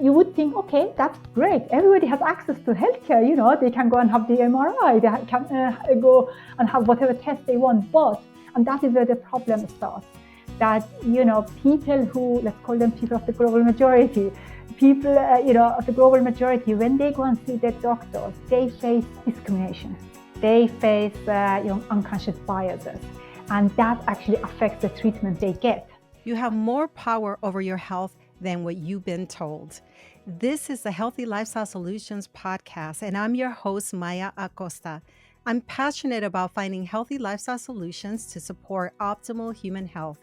you would think, okay, that's great. Everybody has access to healthcare. They can go and have the MRI. They can go and have whatever test they want. And that is where the problem starts. That, people who, let's call them people of the global majority, people, of the global majority, when they go and see their doctors, they face discrimination. They face, unconscious biases. And that actually affects the treatment they get. You have more power over your health than what you've been told. This is the Healthy Lifestyle Solutions podcast, and I'm your host, Maya Acosta. I'm passionate about finding healthy lifestyle solutions to support optimal human health.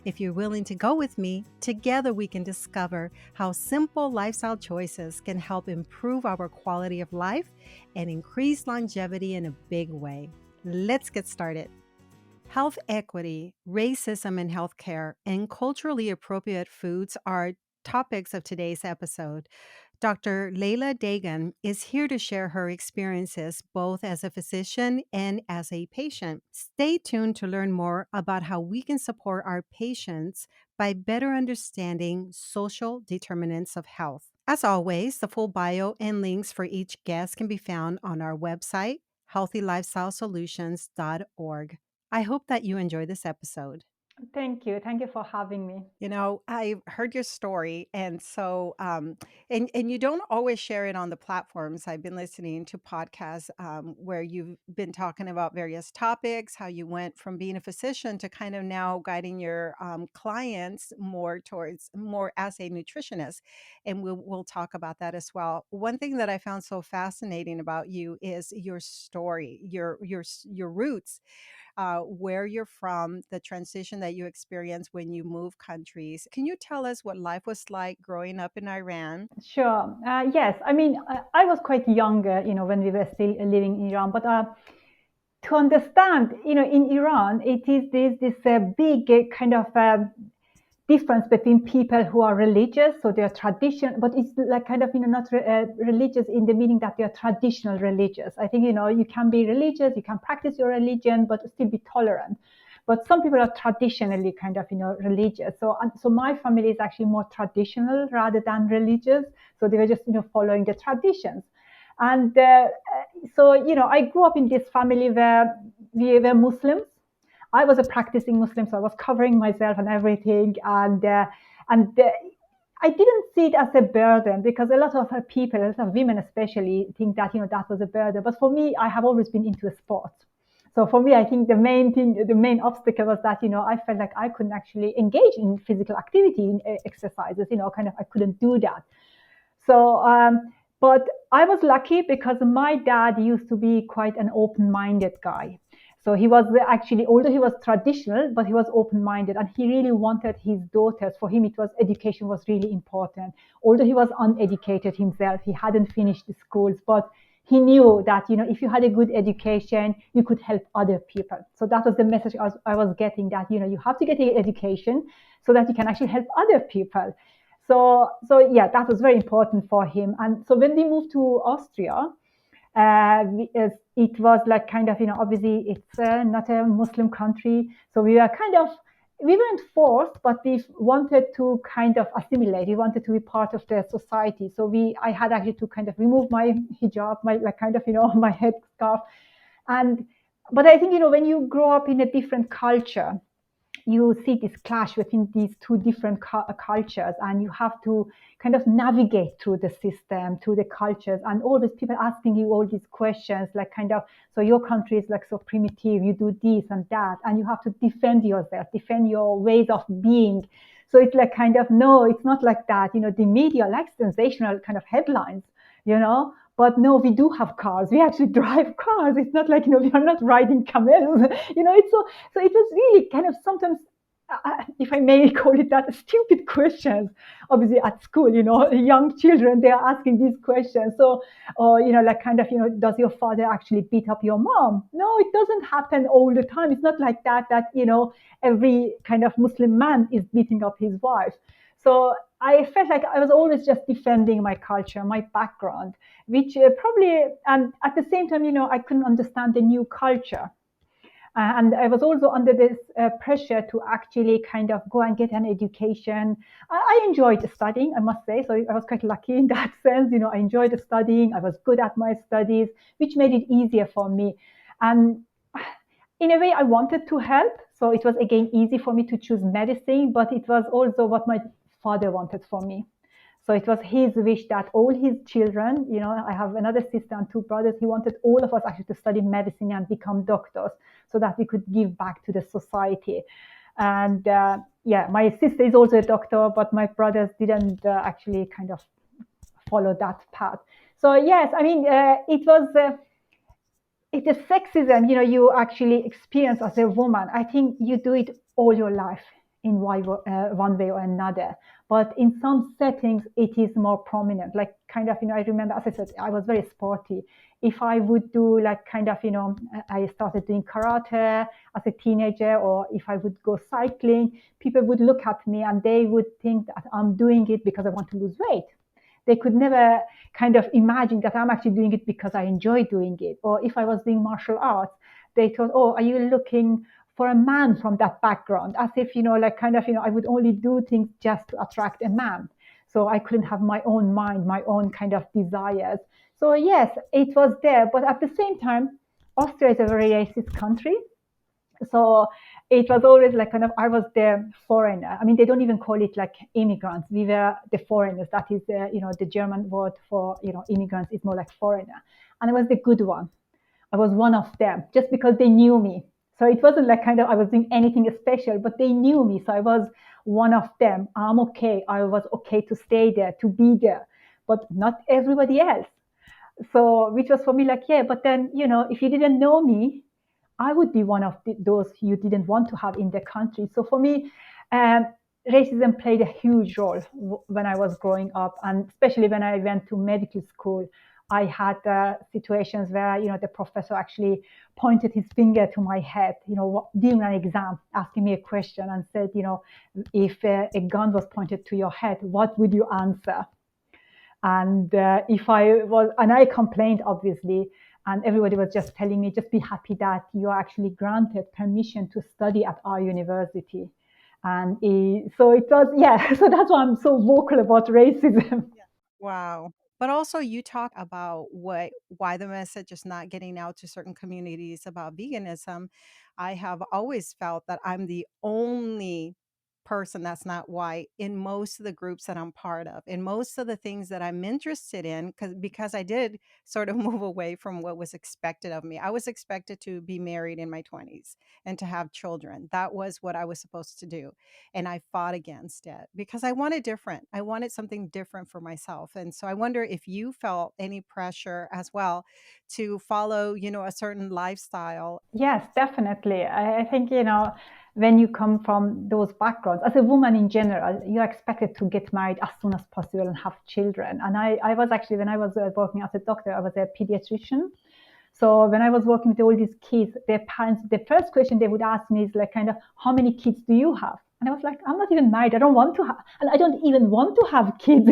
If you're willing to go with me, together we can discover how simple lifestyle choices can help improve our quality of life and increase longevity in a big way. Let's get started. Health equity, racism in healthcare, and culturally appropriate foods are topics of today's episode. Dr. Leila Dehghan is here to share her experiences both as a physician and as a patient. Stay tuned to learn more about how we can support our patients by better understanding social determinants of health. As always, the full bio and links for each guest can be found on our website, healthylifestylesolutions.org. I hope that you enjoy this episode. Thank you. Thank you for having me. I heard your story, and so and you don't always share it on the platforms. I've been listening to podcasts where you've been talking about various topics, how you went from being a physician to kind of now guiding your clients more towards more as a nutritionist, and we'll talk about that as well. One thing that I found so fascinating about you is your story, your roots, where you're from, the transition that you experienced when you moved countries. Can you tell us what life was like growing up in Iran? Sure. Yes. I mean, I was quite younger, when we were still living in Iran. But to understand, in Iran, there's this big kind of difference between people who are religious, so they are traditional, but it's like kind of, not religious in the meaning that they are traditional religious. I think, you can be religious, you can practice your religion, but still be tolerant. But some people are traditionally kind of, religious. So my family is actually more traditional rather than religious. So they were just, following the traditions. And so, I grew up in this family where we were Muslims. I was a practicing Muslim, so I was covering myself and everything. And I didn't see it as a burden, because a lot of people, a lot of women especially, think that, that was a burden. But for me, I have always been into sports. So for me, I think the main obstacle was that, I felt like I couldn't actually engage in physical activity, in exercises, I couldn't do that. So, but I was lucky because my dad used to be quite an open-minded guy. So he was actually, although he was traditional, but he was open-minded, and he really wanted his daughters. For him, education was really important. Although he was uneducated himself, he hadn't finished the schools, but he knew that, if you had a good education, you could help other people. So that was the message I was getting, that, you have to get an education so that you can actually help other people. So yeah, that was very important for him. And so when we moved to Austria, it was like kind of, obviously it's not a Muslim country. So we weren't forced, but we wanted to kind of assimilate. We wanted to be part of the society. So I had actually to kind of remove my hijab, my my headscarf. But I think, when you grow up in a different culture, you see this clash between these two different cultures, and you have to kind of navigate through the system, through the cultures, and always people asking you all these questions, like kind of, so your country is like so primitive, you do this and that, and you have to defend yourself, defend your ways of being. So it's like kind of, no, it's not like that. The media likes sensational kind of headlines, but no, we do have cars. We actually drive cars. It's not like, we are not riding camels. It's so it was really kind of sometimes, if I may call it that, stupid questions. Obviously at school, young children, they are asking these questions. So, or, like kind of, does your father actually beat up your mom? No, it doesn't happen all the time. It's not like that, every kind of Muslim man is beating up his wife. So I felt like I was always just defending my culture, my background, which probably, and at the same time, I couldn't understand the new culture. And I was also under this pressure to actually kind of go and get an education. I enjoyed studying, I must say. So I was quite lucky in that sense. I enjoyed studying. I was good at my studies, which made it easier for me. And in a way, I wanted to help. So it was again easy for me to choose medicine, but it was also what my father wanted for me. So it was his wish that all his children, I have another sister and two brothers, he wanted all of us actually to study medicine and become doctors so that we could give back to the society. And yeah, my sister is also a doctor, but my brothers didn't actually kind of follow that path. So yes, I mean, it's a sexism, you actually experience as a woman. I think you do it all your life in one way or another. But in some settings, it is more prominent. Like kind of, I remember, as I said, I was very sporty. If I would do like kind of, I started doing karate as a teenager, or if I would go cycling, people would look at me and they would think that I'm doing it because I want to lose weight. They could never kind of imagine that I'm actually doing it because I enjoy doing it. Or if I was doing martial arts, they thought, oh, are you looking for a man from that background? As if, like kind of, I would only do things just to attract a man. So I couldn't have my own mind, my own kind of desires. So yes, it was there. But at the same time, Austria is a very racist country. So it was always like kind of I was the foreigner. I mean, they don't even call it like immigrants. We were the foreigners. That is the German word for immigrants is more like foreigner. And I was the good one. I was one of them just because they knew me. So it wasn't like kind of I was doing anything special, but they knew me. So I was one of them. I'm okay. I was okay to stay there, to be there, but not everybody else. So which was for me like, yeah, but then, if you didn't know me, I would be one of those you didn't want to have in the country. So for me, um, racism played a huge role when I was growing up, and especially when I went to medical school. I had situations where the professor actually pointed his finger to my head, during an exam, asking me a question and said, if a gun was pointed to your head, what would you answer? And I complained obviously, and everybody was just telling me, just be happy that you are actually granted permission to study at our university. And so it was, yeah, so that's why I'm so vocal about racism. Wow. But also you talk about why the message is not getting out to certain communities about veganism. I have always felt that I'm the only person that's not white in most of the groups that I'm part of, in most of the things that I'm interested in, because I did sort of move away from what was expected of me. I was expected to be married in my 20s and to have children. That was what I was supposed to do. And I fought against it because I wanted different. I wanted something different for myself. And so I wonder if you felt any pressure as well to follow, a certain lifestyle. Yes, definitely. I think, when you come from those backgrounds, as a woman in general, you're expected to get married as soon as possible and have children. And I was actually, when I was working as a doctor, I was a pediatrician. So when I was working with all these kids, their parents, the first question they would ask me is like kind of, how many kids do you have? And I was like, I'm not even married. I don't want to have, and I don't even want to have kids,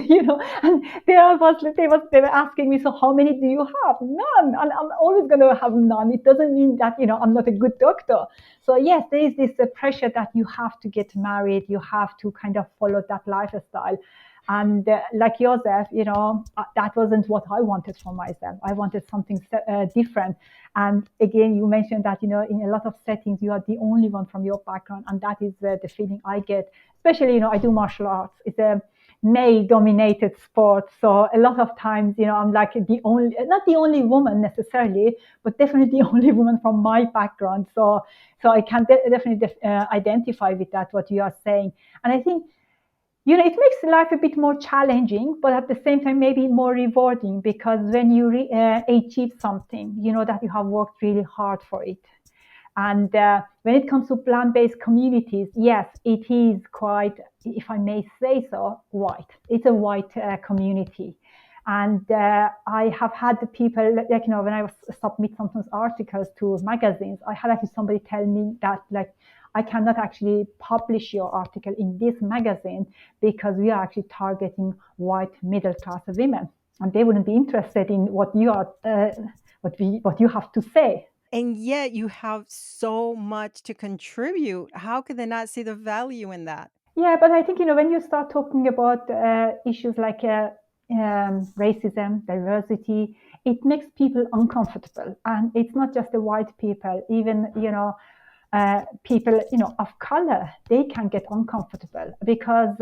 And they were asking me, so how many do you have? None. And I'm always going to have none. It doesn't mean that I'm not a good doctor. So yes, there is this pressure that you have to get married. You have to kind of follow that lifestyle. And like yourself, that wasn't what I wanted for myself. I wanted something different. And again, you mentioned that, in a lot of settings, you are the only one from your background. And that is the feeling I get, especially, I do martial arts. It's a male dominated sport. So a lot of times, I'm like not the only woman necessarily, but definitely the only woman from my background. So I can definitely identify with that, what you are saying. And I think, it makes life a bit more challenging, but at the same time, maybe more rewarding, because when you achieve something, you know that you have worked really hard for it. And when it comes to plant-based communities, yes, it is quite, if I may say so, white. It's a white community. And I have had the people, like, when I was submit sometimes articles to magazines, I had actually somebody tell me that, like, I cannot actually publish your article in this magazine because we are actually targeting white middle class women, and they wouldn't be interested in what you are, what you have to say. And yet you have so much to contribute. How could they not see the value in that? Yeah, but I think, when you start talking about issues like racism, diversity, it makes people uncomfortable. And it's not just the white people, even, people, of color, they can get uncomfortable because,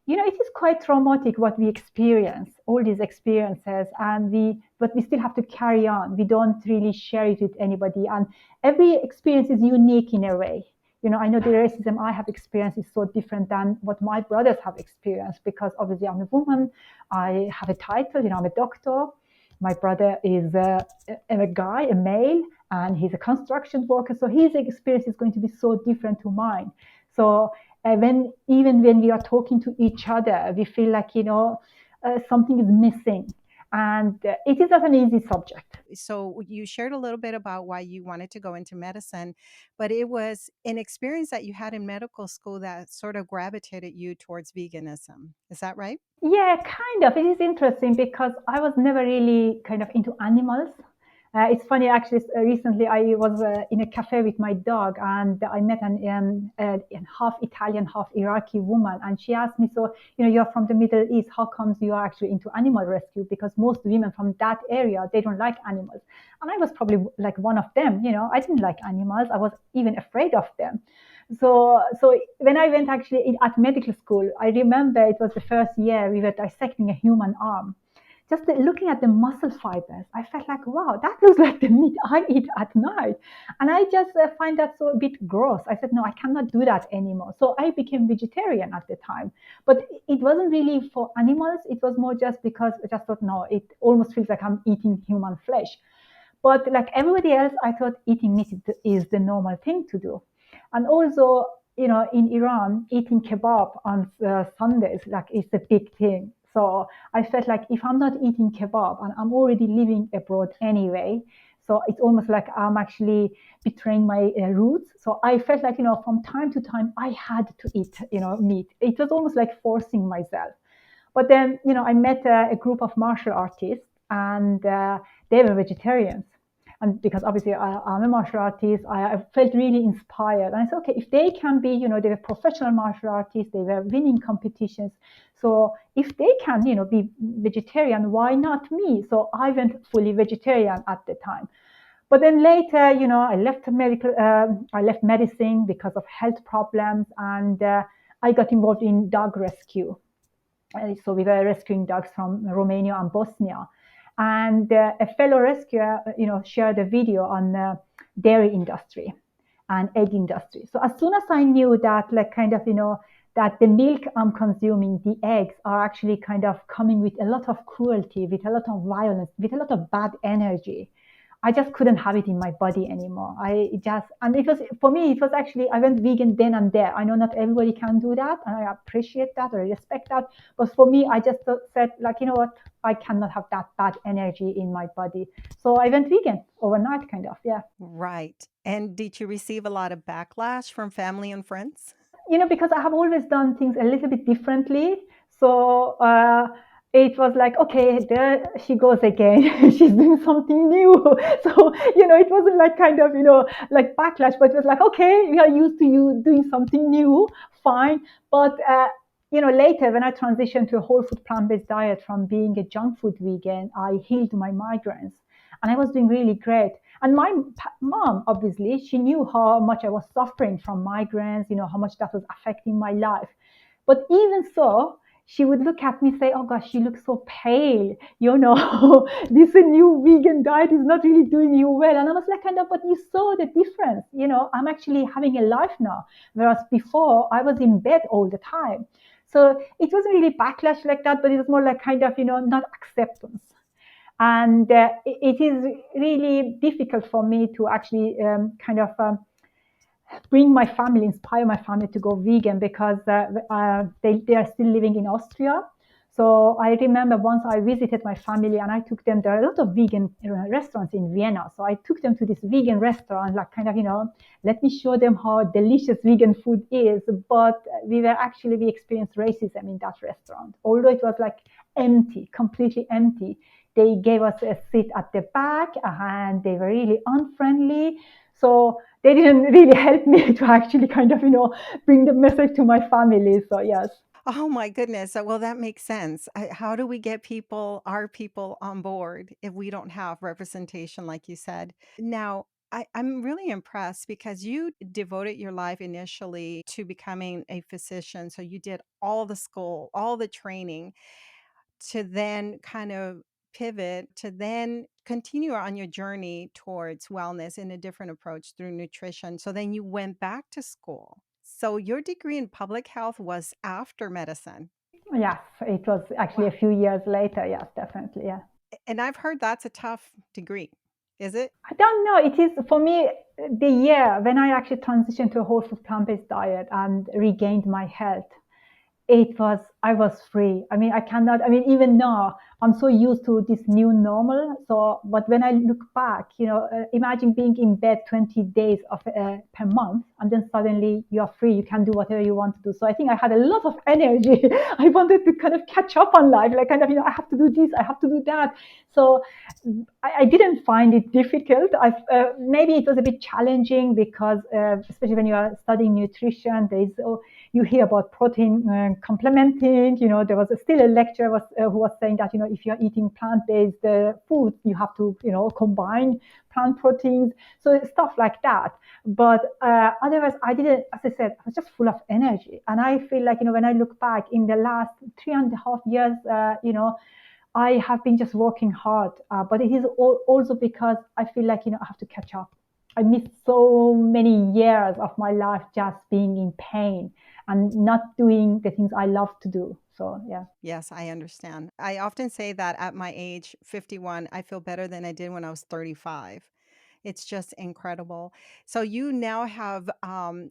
it is quite traumatic what we experience, all these experiences, and but we still have to carry on. We don't really share it with anybody. And every experience is unique in a way. I know the racism I have experienced is so different than what my brothers have experienced because obviously I'm a woman. I have a title, I'm a doctor. My brother is a guy, a male, and he's a construction worker. So his experience is going to be so different to mine. So even when we are talking to each other, we feel like, something is missing. And it is not an easy subject. So you shared a little bit about why you wanted to go into medicine, but it was an experience that you had in medical school that sort of gravitated you towards veganism. Is that right? Yeah, kind of. It is interesting because I was never really kind of into animals. It's funny, actually. Recently, I was in a cafe with my dog, and I met an half Italian, half Iraqi woman, and she asked me, "So, you're from the Middle East. How comes you are actually into animal rescue? Because most women from that area, they don't like animals." And I was probably like one of them. I didn't like animals. I was even afraid of them. So when I went actually at medical school, I remember it was the first year we were dissecting a human arm. Just looking at the muscle fibers, I felt like, wow, that looks like the meat I eat at night. And I just find that so a bit gross. I said, no, I cannot do that anymore. So I became vegetarian at the time. But it wasn't really for animals. It was more just because I just thought, no, it almost feels like I'm eating human flesh. But like everybody else, I thought eating meat is the normal thing to do. And also, in Iran, eating kebab on Sundays, like, is a big thing. So I felt like if I'm not eating kebab and I'm already living abroad anyway, so it's almost like I'm actually betraying my roots. So I felt like, from time to time, I had to eat, meat. It was almost like forcing myself. But then, I met a group of martial artists, and they were vegetarians. And because obviously I'm a martial artist, I felt really inspired. And I said, okay, if they can be, they were professional martial artists, they were winning competitions. So if they can, be vegetarian, why not me? So I went fully vegetarian at the time. But then later, I left medicine because of health problems, and I got involved in dog rescue. So we were rescuing dogs from Romania and Bosnia. And a fellow rescuer, shared a video on dairy industry and egg industry. So as soon as I knew that, like, kind of, that the milk I'm consuming, the eggs are actually kind of coming with a lot of cruelty, with a lot of violence, with a lot of bad energy. I just couldn't have it in my body anymore. And it was, for me, it was actually, I went vegan then and there. I know not everybody can do that, and I appreciate that, or respect that. But for me, I just said, like, you know what? I cannot have that bad energy in my body. So I went vegan overnight, kind of, yeah. Right. And did you receive a lot of backlash from family and friends? Because I have always done things a little bit differently. So it was like, okay, there she goes again. She's doing something new. So, it wasn't like kind of, like backlash, but it was like, okay, we are used to you doing something new, fine. But, later when I transitioned to a whole food plant-based diet from being a junk food vegan, I healed my migraines, and I was doing really great. And my mom, obviously, she knew how much I was suffering from migraines, how much that was affecting my life. But even so, she would look at me and say, oh gosh, you look so pale. This new vegan diet is not really doing you well. And I was like, kind of, but you saw the difference. I'm actually having a life now. Whereas before, I was in bed all the time. So it wasn't really backlash like that, but it was more like kind of, not acceptance. And it is really difficult for me to actually kind of bring my family, inspire my family to go vegan, because they are still living in Austria. So I remember once I visited my family and I took them, there are a lot of vegan restaurants in Vienna. So I took them to this vegan restaurant, like kind of, let me show them how delicious vegan food is. But we experienced racism in that restaurant. Although it was like empty, completely empty. They gave us a seat at the back and they were really unfriendly. So they didn't really help me to actually kind of, bring the message to my family. So yes. Oh my goodness. Well, that makes sense. How do we get our people on board if we don't have representation, like you said? Now, I'm really impressed because you devoted your life initially to becoming a physician. So you did all the school, all the training to then kind of pivot to then continue on your journey towards wellness in a different approach through nutrition. So then you went back to school. So your degree in public health was after medicine. Yes, it was actually Wow. a few years later. Yes, definitely. Yeah. And I've heard that's a tough degree. Is it? I don't know. It is for me the year when I actually transitioned to a whole food plant-based diet and regained my health. I was free. I mean, I cannot, I mean, even now, I'm so used to this new normal. So, but when I look back, imagine being in bed 20 days per month, and then suddenly you're free. You can do whatever you want to do. So I think I had a lot of energy. I wanted to kind of catch up on life, like kind of, I have to do this, I have to do that. So I didn't find it difficult. Maybe it was a bit challenging because, especially when you are studying nutrition, you hear about protein complementing. There was still a lecturer who was saying that if you're eating plant-based food, you have to combine plant proteins, so stuff like that. But otherwise, I didn't. As I said, I was just full of energy, and I feel like when I look back in the last 3.5 years, I have been just working hard, but it is also because I feel like I have to catch up. I missed so many years of my life just being in pain and not doing the things I love to do. So yeah. Yes, I understand. I often say that at my age, 51, I feel better than I did when I was 35. It's just incredible. So you now have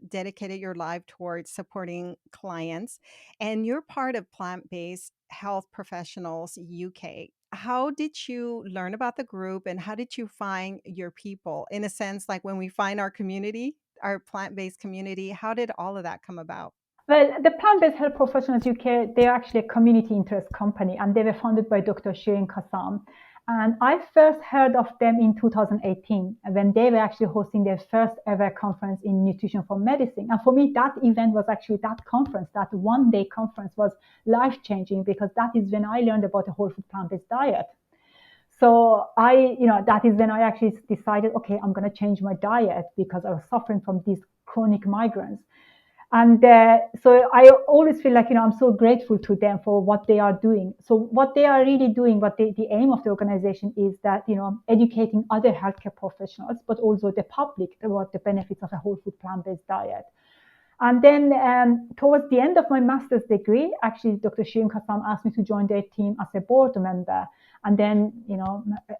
dedicated your life towards supporting clients, and you're part of Plant-Based Health Professionals UK. How did you learn about the group, and how did you find your people? In a sense, like when we find our community, our plant-based community, how did all of that come about? Well, the Plant-Based Health Professionals UK, they're actually a community interest company and they were founded by Dr. Shirin Kassam. And I first heard of them in 2018 when they were actually hosting their first ever conference in nutrition for medicine. And for me, that event was actually that conference, that 1 day conference was life changing because that is when I learned about the whole food plant-based diet. So that is when I actually decided, okay, I'm going to change my diet because I was suffering from these chronic migraines. And so I always feel like I'm so grateful to them for what they are doing. So what they are really doing, the aim of the organization is that educating other healthcare professionals, but also the public about the benefits of a whole food plant-based diet. And then towards the end of my master's degree, actually, Dr. Shirin Kassam asked me to join their team as a board member. And then,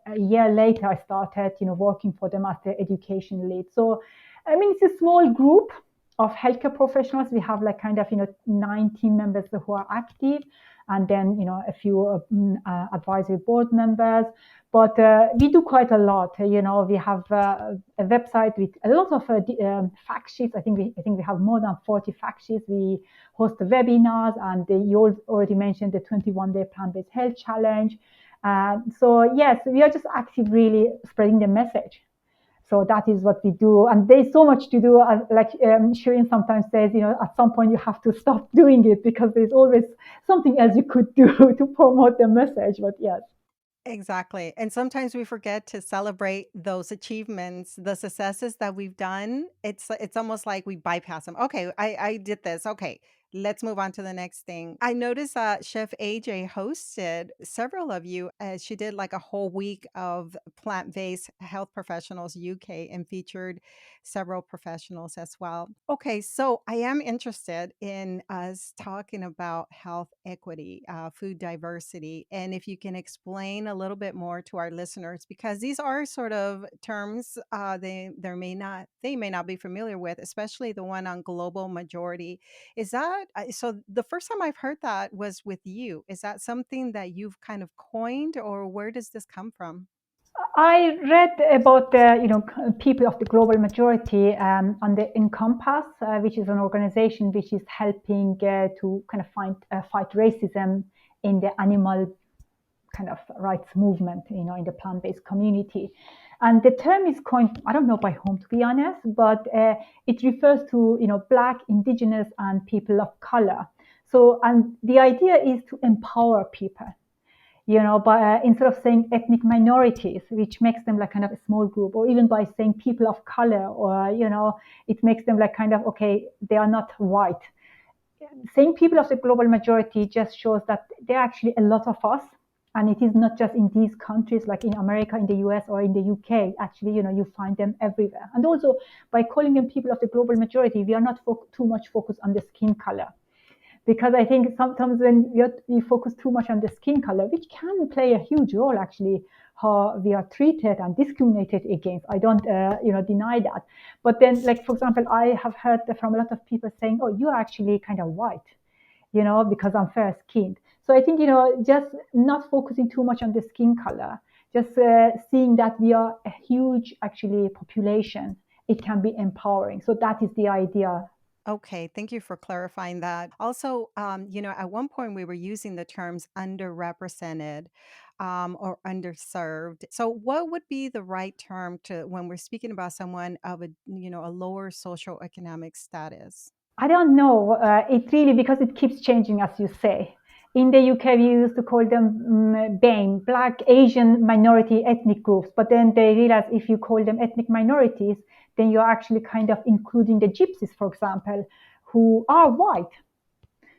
a year later, I started, working for them as the education lead. So, I mean, it's a small group of healthcare professionals. We have like kind of, 9 team members who are active, and then, a few advisory board members. But we do quite a lot. We have a website with a lot of fact sheets. I think we have more than 40 fact sheets. We host the webinars, and you already mentioned the 21-day plant-based health challenge. So yes, we are just active, really spreading the message. So that is what we do, and there's so much to do. Like Shirin sometimes says, at some point you have to stop doing it because there's always something else you could do to promote the message. But yes. Exactly. And sometimes we forget to celebrate those achievements, the successes that we've done. It's almost like we bypass them. Okay, I did this. Okay, let's move on to the next thing. I noticed Chef AJ hosted several of you. She did like a whole week of plant-based health professionals UK and featured several professionals as well. Okay, so I am interested in us talking about health equity, food diversity, and if you can explain a little bit more to our listeners, because these are sort of terms they may not be familiar with, especially the one on global majority. Is that that? So the first time I've heard that was with you. Is that something that you've kind of coined, or where does this come from? I read about the people of the global majority on the Encompass, which is an organization which is helping to kind of fight racism in the animal kind of rights movement, in the plant-based community. And the term is coined, I don't know by whom to be honest, but it refers to Black, Indigenous, and people of color. So, and the idea is to empower people, but instead of saying ethnic minorities, which makes them like kind of a small group, or even by saying people of color, or it makes them like kind of, okay, they are not white. Saying people of the global majority just shows that there are actually a lot of us, and it is not just in these countries like in America, in the US, or in the UK. Actually, you find them everywhere. And also, by calling them people of the global majority, we are not too much focused on the skin color, because I think sometimes when we focus too much on the skin color, which can play a huge role actually, how we are treated and discriminated against. I don't, deny that. But then, like for example, I have heard from a lot of people saying, "Oh, you're actually kind of white," because I'm fair skinned. So I think just not focusing too much on the skin color, just seeing that we are a huge actually population, it can be empowering. So that is the idea. Okay, thank you for clarifying that. Also, at one point we were using the terms underrepresented or underserved. So, what would be the right term to when we're speaking about someone of a lower socioeconomic status? I don't know. It really, because it keeps changing, as you say. In the UK, we used to call them BAME, Black, Asian, Minority, Ethnic Groups. But then they realized if you call them ethnic minorities, then you're actually kind of including the gypsies, for example, who are white.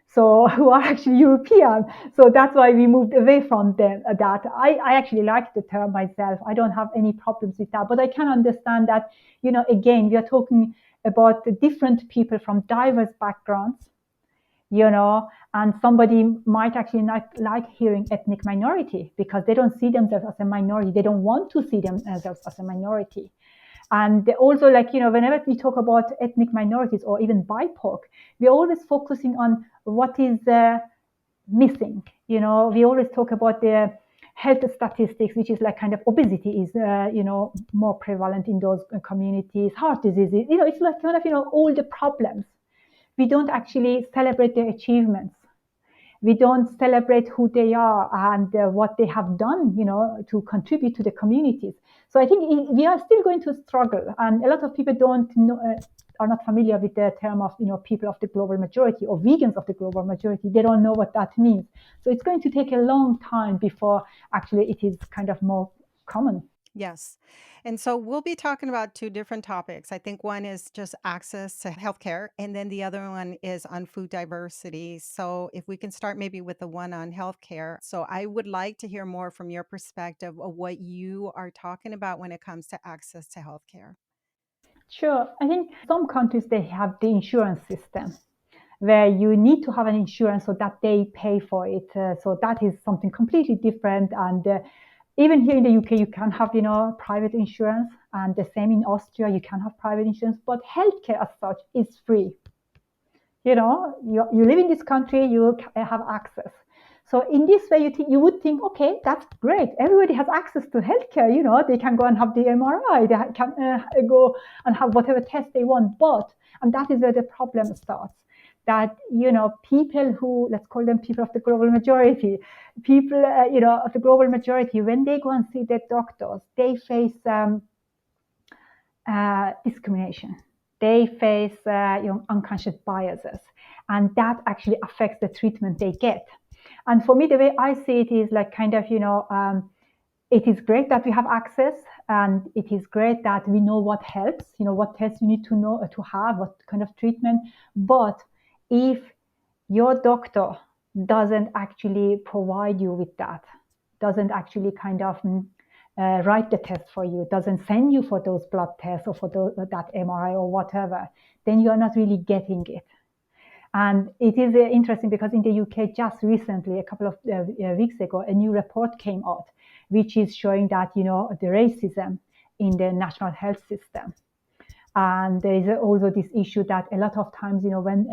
So who are actually European. So that's why we moved away from that. I actually like the term myself. I don't have any problems with that. But I can understand that, again, we are talking about the different people from diverse backgrounds, and somebody might actually not like hearing ethnic minority because they don't see themselves as a minority. They don't want to see themselves as a minority. And also, like, whenever we talk about ethnic minorities or even BIPOC, we're always focusing on what is missing. We always talk about the health statistics, which is like kind of obesity is, more prevalent in those communities, heart diseases, it's like kind of, all the problems. We don't actually celebrate their achievements. We don't celebrate who they are and what they have done, to contribute to the communities. So I think we are still going to struggle, and a lot of people don't know, are not familiar with the term of, people of the global majority or vegans of the global majority. They don't know what that means. So it's going to take a long time before actually it is kind of more common. Yes. And so we'll be talking about two different topics. I think one is just access to healthcare, and then the other one is on food diversity. So if we can start maybe with the one on healthcare. So I would like to hear more from your perspective of what you are talking about when it comes to access to healthcare. Sure. I think some countries, they have the insurance system where you need to have an insurance so that they pay for it. So that is something completely different. And even here in the UK, you can have, private insurance, and the same in Austria, you can have private insurance, but healthcare as such is free. You live in this country, you have access. So in this way, you would think, okay, that's great. Everybody has access to healthcare. They can go and have the MRI. They can go and have whatever test they want. And that is where the problem starts. That people who, let's call them people of the global majority, people of the global majority, when they go and see their doctors, they face discrimination. They face unconscious biases, and that actually affects the treatment they get. And for me, the way I see it is like kind of, it is great that we have access, and it is great that we know what helps, what tests you need to know to have, what kind of treatment. But if your doctor doesn't actually provide you with that, doesn't actually kind of write the test for you, doesn't send you for those blood tests or for that MRI or whatever, then you are not really getting it. And it is interesting because in the UK, just recently, a couple of weeks ago, a new report came out, which is showing that, the racism in the national health system. And there is also this issue that a lot of times, when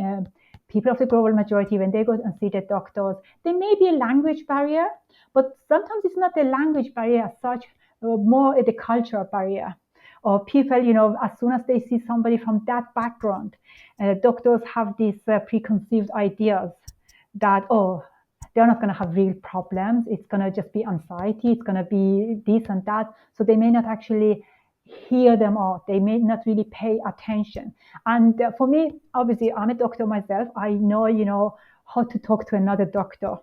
people of the global majority, when they go and see the doctors, there may be a language barrier, but sometimes it's not the language barrier as such, more the cultural barrier. Or people, as soon as they see somebody from that background, doctors have these preconceived ideas that, oh, they're not going to have real problems. It's going to just be anxiety. It's going to be this and that. So they may not actually hear them out. They may not really pay attention. And for me, obviously, I'm a doctor myself. I know, how to talk to another doctor.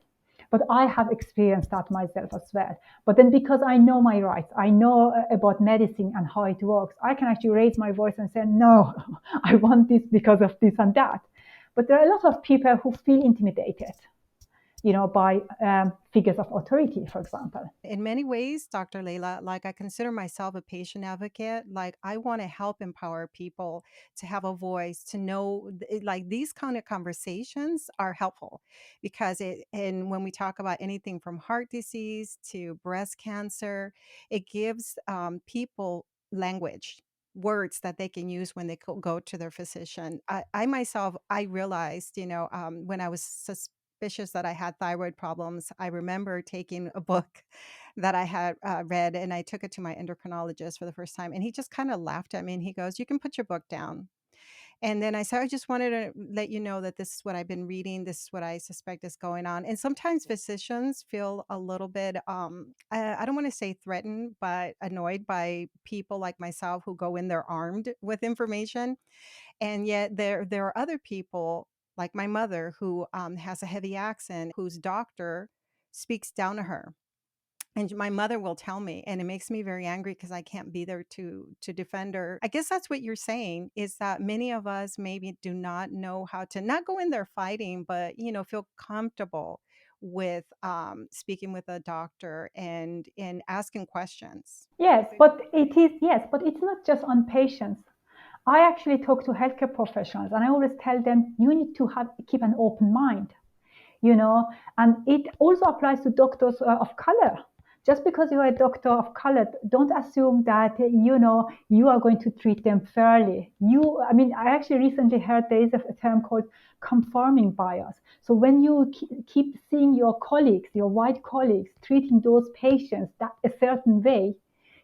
But I have experienced that myself as well. But then because I know my rights, I know about medicine and how it works, I can actually raise my voice and say, no, I want this because of this and that. But there are a lot of people who feel intimidated, by figures of authority, for example. In many ways, Dr. Leila, like I consider myself a patient advocate. Like I want to help empower people to have a voice, to know like these kind of conversations are helpful because and when we talk about anything from heart disease to breast cancer, it gives people language, words that they can use when they go to their physician. I myself, I realized, when I was suspicious that I had thyroid problems, I remember taking a book that I had read and I took it to my endocrinologist for the first time. And he just kind of laughed at me and he goes, "You can put your book down." And then I said, "I just wanted to let you know that this is what I've been reading. This is what I suspect is going on." And sometimes physicians feel a little bit, I don't want to say threatened, but annoyed by people like myself who go in there armed with information. And yet there are other people like my mother who has a heavy accent, whose doctor speaks down to her. And my mother will tell me, and it makes me very angry because I can't be there to defend her. I guess that's what you're saying is that many of us maybe do not know how to not go in there fighting, but feel comfortable with speaking with a doctor and asking questions. Yes, but it's not just on patients. I actually talk to healthcare professionals and I always tell them you need to keep an open mind, you know, and it also applies to doctors of color. Just because you're a doctor of color, don't assume that, you are going to treat them fairly. I mean, I actually recently heard there is a term called conforming bias. So when you keep seeing your colleagues, your white colleagues, treating those patients that a certain way,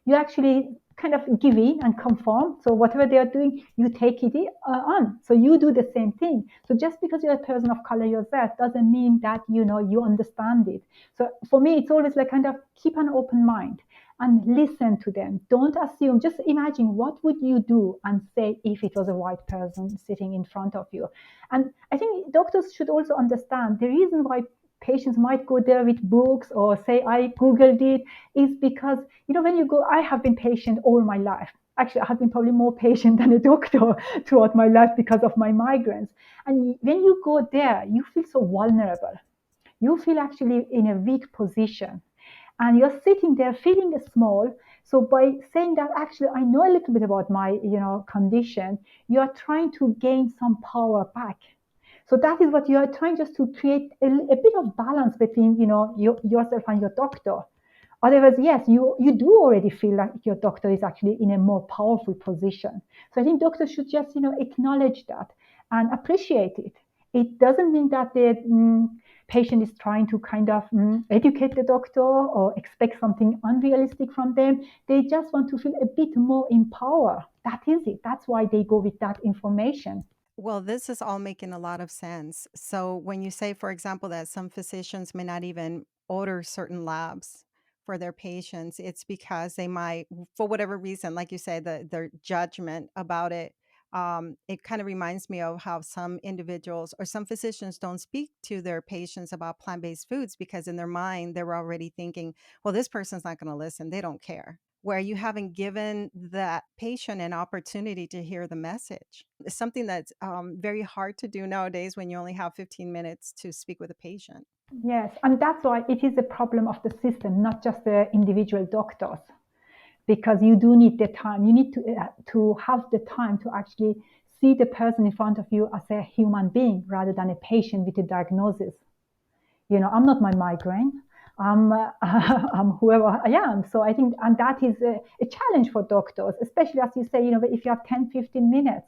you actually kind of give in and conform. So whatever they are doing, you take it on. So you do the same thing. So just because you're a person of color yourself doesn't mean that you understand it. So for me, it's always like kind of keep an open mind and listen to them. Don't assume. Just imagine what would you do and say if it was a white person sitting in front of you. And I think doctors should also understand the reason why patients might go there with books or say I googled it is because when you go, I have been patient all my life. Actually, I have been probably more patient than a doctor throughout my life because of my migraines. And when you go there, you feel so vulnerable. You feel actually in a weak position. And you're sitting there feeling small. So by saying that actually I know a little bit about my condition, you are trying to gain some power back. So that is what you are trying, just to create a bit of balance between yourself and your doctor. Otherwise, yes, you do already feel like your doctor is actually in a more powerful position. So I think doctors should just acknowledge that and appreciate it. It doesn't mean that the patient is trying to kind of educate the doctor or expect something unrealistic from them. They just want to feel a bit more in power. That is it. That's why they go with that information. Well, this is all making a lot of sense. So, when you say, for example, that some physicians may not even order certain labs for their patients, it's because they might, for whatever reason, like you say, their judgment about it. It kind of reminds me of how some individuals or some physicians don't speak to their patients about plant-based foods because in their mind, they're already thinking, well, this person's not going to listen. They don't care. Where you haven't given that patient an opportunity to hear the message. It's something that's very hard to do nowadays when you only have 15 minutes to speak with a patient. Yes, and that's why it is a problem of the system, not just the individual doctors, because you do need the time. You need to have the time to actually see the person in front of you as a human being rather than a patient with a diagnosis. I'm not my migraine. I'm whoever I am. So I think, and that is a challenge for doctors, especially as you say, if you have 10, 15 minutes.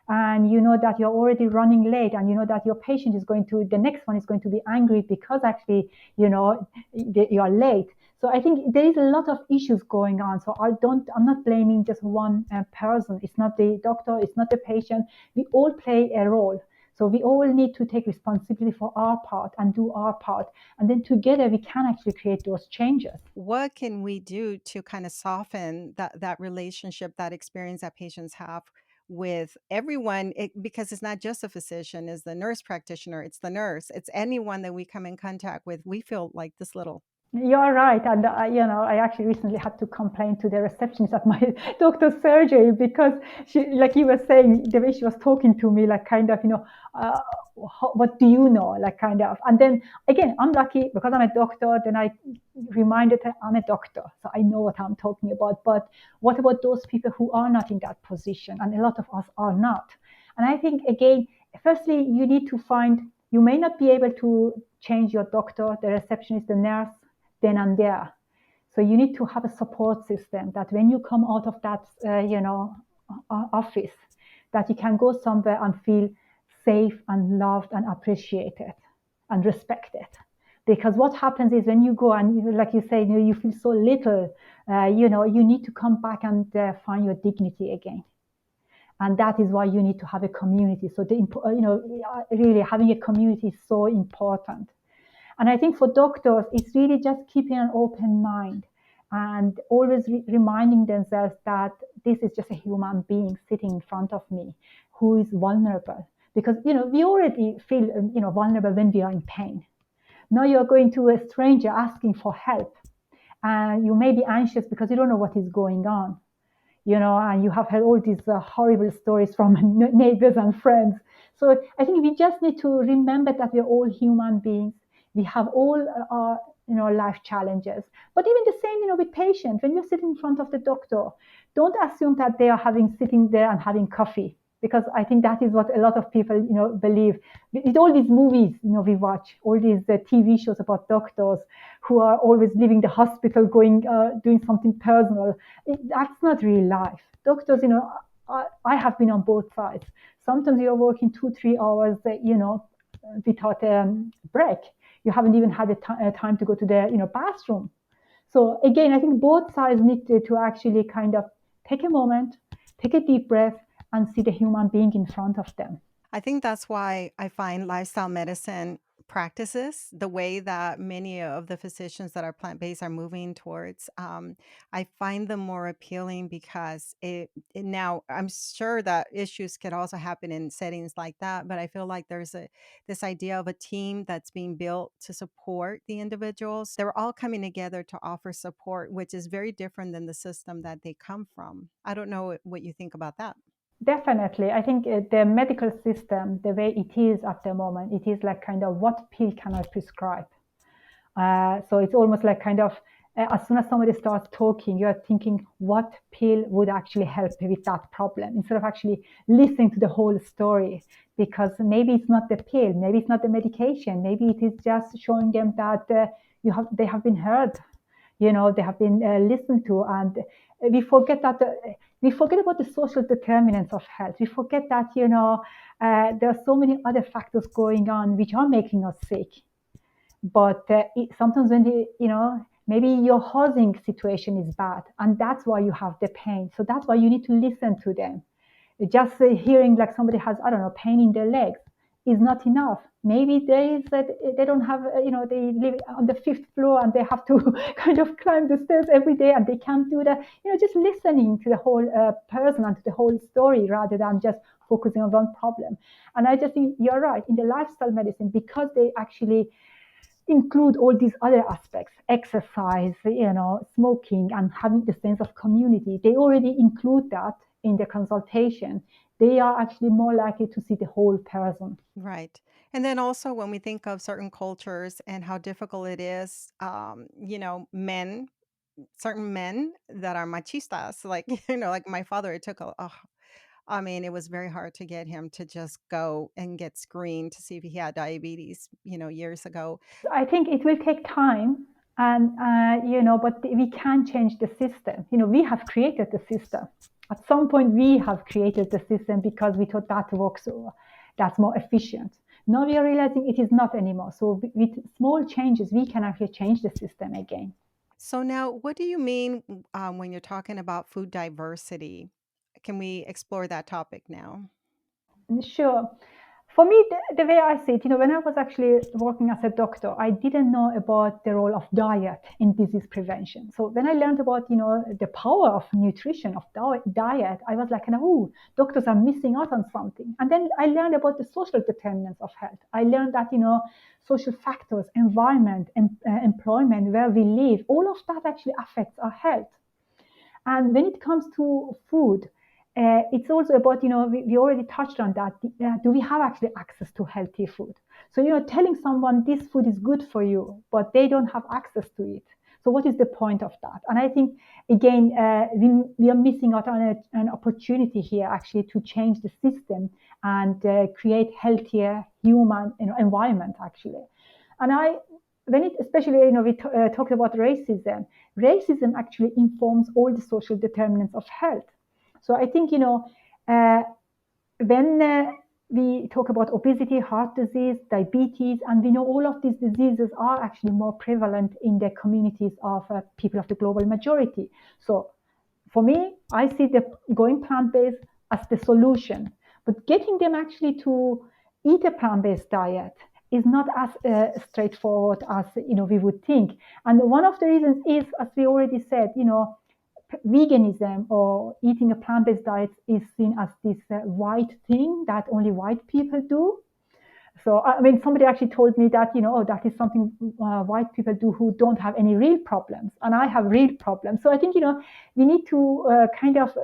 and you know that you're already running late, and you know that your patient is going to, the next one is going to be angry because actually, you know, you're late. So I think there is a lot of issues going on. So I'm not blaming just one person. It's not the doctor, it's not the patient. We all play a role. So we all need to take responsibility for our part and do our part. And then together we can actually create those changes. What can we do to kind of soften that relationship, that experience that patients have with everyone? Because it's not just a physician, it's the nurse practitioner, it's the nurse, it's anyone that we come in contact with. We feel like this little. You're right, and you know, I actually recently had to complain to the receptionist at my doctor's surgery because she, like you were saying, the way she was talking to me, like kind of, you know, uh, what do you know, like kind of. And then again, I'm lucky because I'm a doctor. Then I reminded her I'm a doctor, so I know what I'm talking about. But what about those people who are not in that position? And a lot of us are not. And I think again, firstly, you need to find. You may not be able to change your doctor, the receptionist, the nurse then and there. So you need to have a support system that when you come out of that, office, that you can go somewhere and feel safe and loved and appreciated and respected. Because what happens is when you go and, like you say, you feel so little, you need to come back and find your dignity again. And that is why you need to have a community. So really having a community is so important. And I think for doctors, it's really just keeping an open mind and always reminding themselves that this is just a human being sitting in front of me who is vulnerable. Because, you know, we already feel, vulnerable when we are in pain. Now you're going to a stranger asking for help, and you may be anxious because you don't know what is going on, and you have heard all these horrible stories from neighbors and friends. So I think we just need to remember that we're all human beings. We have all our, life challenges. But even the same, with patients, when you're sitting in front of the doctor, don't assume that they are sitting there and having coffee. Because I think that is what a lot of people, believe. With all these movies, we watch, all these TV shows about doctors who are always leaving the hospital, going, doing something personal. That's not real life. Doctors, I have been on both sides. Sometimes you're working 2-3 hours, without a break. You haven't even had time to go to the, bathroom. So again, I think both sides need to actually kind of take a moment, take a deep breath, and see the human being in front of them. I think that's why I find lifestyle medicine practices, the way that many of the physicians that are plant based are moving towards. I find them more appealing because now I'm sure that issues could also happen in settings like that, but I feel like there's this idea of a team that's being built to support the individuals. They're all coming together to offer support, which is very different than the system that they come from. I don't know what you think about that. Definitely. I think the medical system, the way it is at the moment, it is like kind of what pill can I prescribe? So it's almost like kind of as soon as somebody starts talking, you're thinking what pill would actually help with that problem instead of actually listening to the whole story. Because maybe it's not the pill, maybe it's not the medication, maybe it is just showing them that they have been heard, they have been listened to, and we forget that we forget about the social determinants of health. We forget that there are so many other factors going on which are making us sick. But sometimes when maybe your housing situation is bad, and that's why you have the pain. So that's why you need to listen to them. Just hearing like somebody has, I don't know, pain in their legs is not enough. Maybe there is that they don't have, they live on the fifth floor and they have to kind of climb the stairs every day and they can't do that. Just listening to the whole person and to the whole story rather than just focusing on one problem. And I just think you're right in the lifestyle medicine because they actually include all these other aspects, exercise, smoking, and having the sense of community. They already include that in the consultation. They are actually more likely to see the whole person. Right. And then also when we think of certain cultures and how difficult it is, certain men that are machistas, like, like my father, it took I mean, it was very hard to get him to just go and get screened to see if he had diabetes, years ago. I think it will take time, and but we can change the system. We have created the system. At some point, we have created the system because we thought that works, that's more efficient. Now we are realizing it is not anymore. So with small changes, we can actually change the system again. So now, what do you mean when you're talking about food diversity? Can we explore that topic now? Sure. For me, the way I see it, when I was actually working as a doctor, I didn't know about the role of diet in disease prevention. So when I learned about, the power of nutrition, of diet, I was like, oh, doctors are missing out on something. And then I learned about the social determinants of health. I learned that, social factors, environment, employment, where we live, all of that actually affects our health. And when it comes to food, it's also about, we already touched on that. Do we have actually access to healthy food? So, telling someone this food is good for you, but they don't have access to it. So, what is the point of that? And I think, again, we are missing out on an opportunity here actually to change the system and create healthier human environment actually. And when it, especially, we talked about racism actually informs all the social determinants of health. So I think, uh, when we talk about obesity, heart disease, diabetes, and we know all of these diseases are actually more prevalent in the communities of people of the global majority. So for me, I see the going plant-based as the solution, but getting them actually to eat a plant-based diet is not as straightforward as we would think. And one of the reasons is, as we already said, veganism or eating a plant-based diet is seen as this white thing that only white people do. So, I mean, somebody actually told me that, oh, that is something white people do who don't have any real problems. And I have real problems. So I think, we need to kind of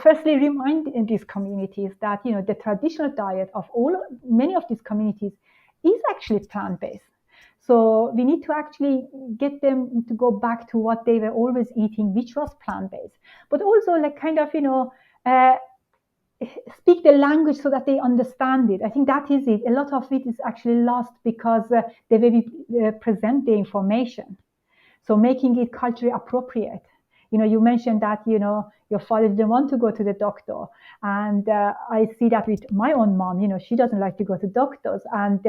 firstly remind in these communities that, the traditional diet of many of these communities is actually plant-based. So we need to actually get them to go back to what they were always eating, which was plant-based. But also like kind of, speak the language so that they understand it. I think that is it. A lot of it is actually lost because the way we present the information. So making it culturally appropriate. You mentioned that, your father didn't want to go to the doctor. And I see that with my own mom, she doesn't like to go to doctors. And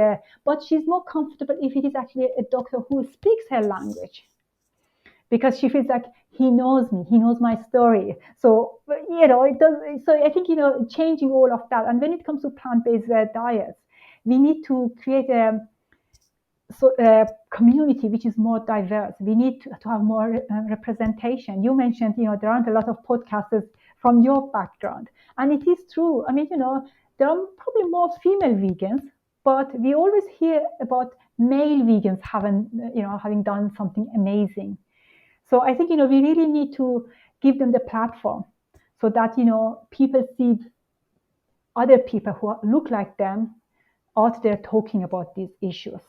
but she's more comfortable if it is actually a doctor who speaks her language because she feels like he knows me, he knows my story. So, it does. So I think, changing all of that. And when it comes to plant-based diets, we need to create a community which is more diverse. We need to have more representation. You mentioned, there aren't a lot of podcasters from your background. And it is true. I mean, there are probably more female vegans, but we always hear about male vegans having done something amazing. So I think, we really need to give them the platform so that, people see other people who look like them out there talking about these issues.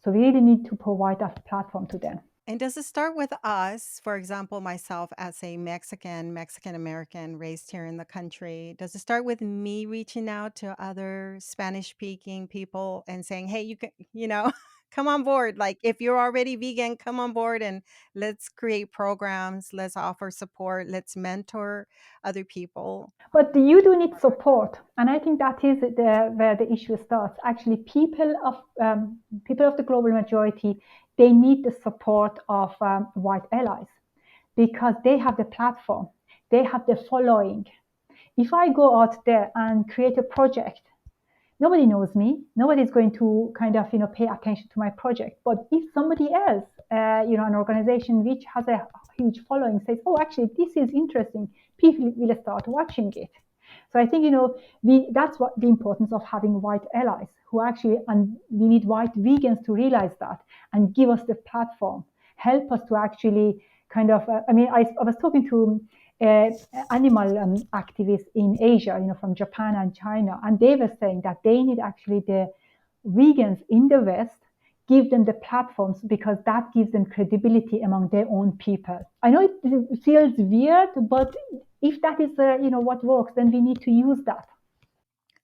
So we really need to provide that platform to them. And does it start with us? For example, myself as a Mexican American raised here in the country, does it start with me reaching out to other Spanish speaking people and saying, hey, you can, come on board. Like if you're already vegan, come on board and let's create programs, let's offer support, let's mentor other people. But you do need support, and I think that is where the issue starts. Actually, people of the global majority, they need the support of white allies because they have the platform, they have the following. If I go out there and create a project, nobody knows me. Nobody's going to kind of pay attention to my project. But if somebody else, an organization which has a huge following says, "Oh, actually, this is interesting," people will start watching it. So I think that's what the importance of having white allies who actually, and we need white vegans to realize that and give us the platform, help us to actually kind of. I was talking to uh, animal activists in Asia, from Japan and China, and they were saying that they need actually the vegans in the West give them the platforms because that gives them credibility among their own people. I know it feels weird, but if that is what works, then we need to use that.